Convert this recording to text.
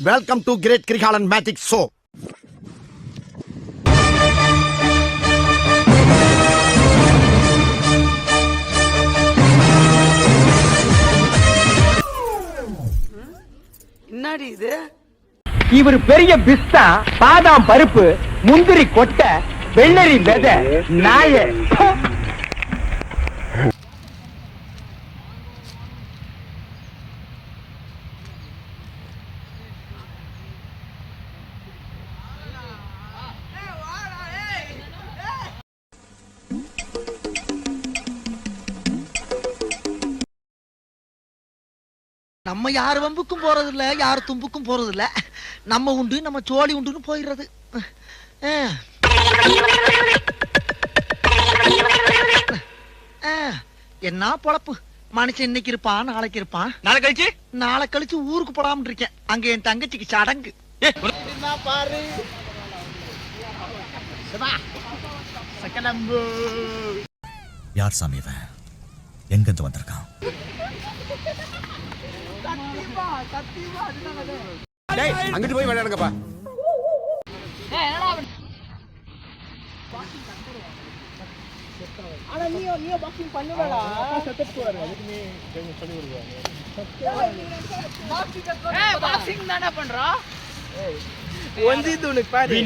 Welcome to great Kirikalan magic show. என்னடி இது? இவர் பெரிய பிஸ்தா, பாதாம் பருப்பு, முந்திரி கொட்டை, வெள்ளரி விதை, நாய. நம்ம யார் வம்புக்கும் போறது இல்ல, யார் தும்புக்கும் போறது இல்ல. நம்ம உண்டு, நம்ம சோழி உண்டுன்னு போயிடுறது. என்ன பொழப்பு மனுஷன், இன்னைக்கு இருப்பான் நாளைக்கு இருப்பான், நாளை கழிச்சு ஊருக்கு போடாம இருக்கேன். அங்க என் தங்கச்சிக்கு சடங்கு. பாரு யார் சாமி இவன்? எங்க இருந்து வந்திருக்கான்? அங்கிட்டு போய் விளையாடுங்கப்பா. ஒஞ்சி துணுக்கு பாரு.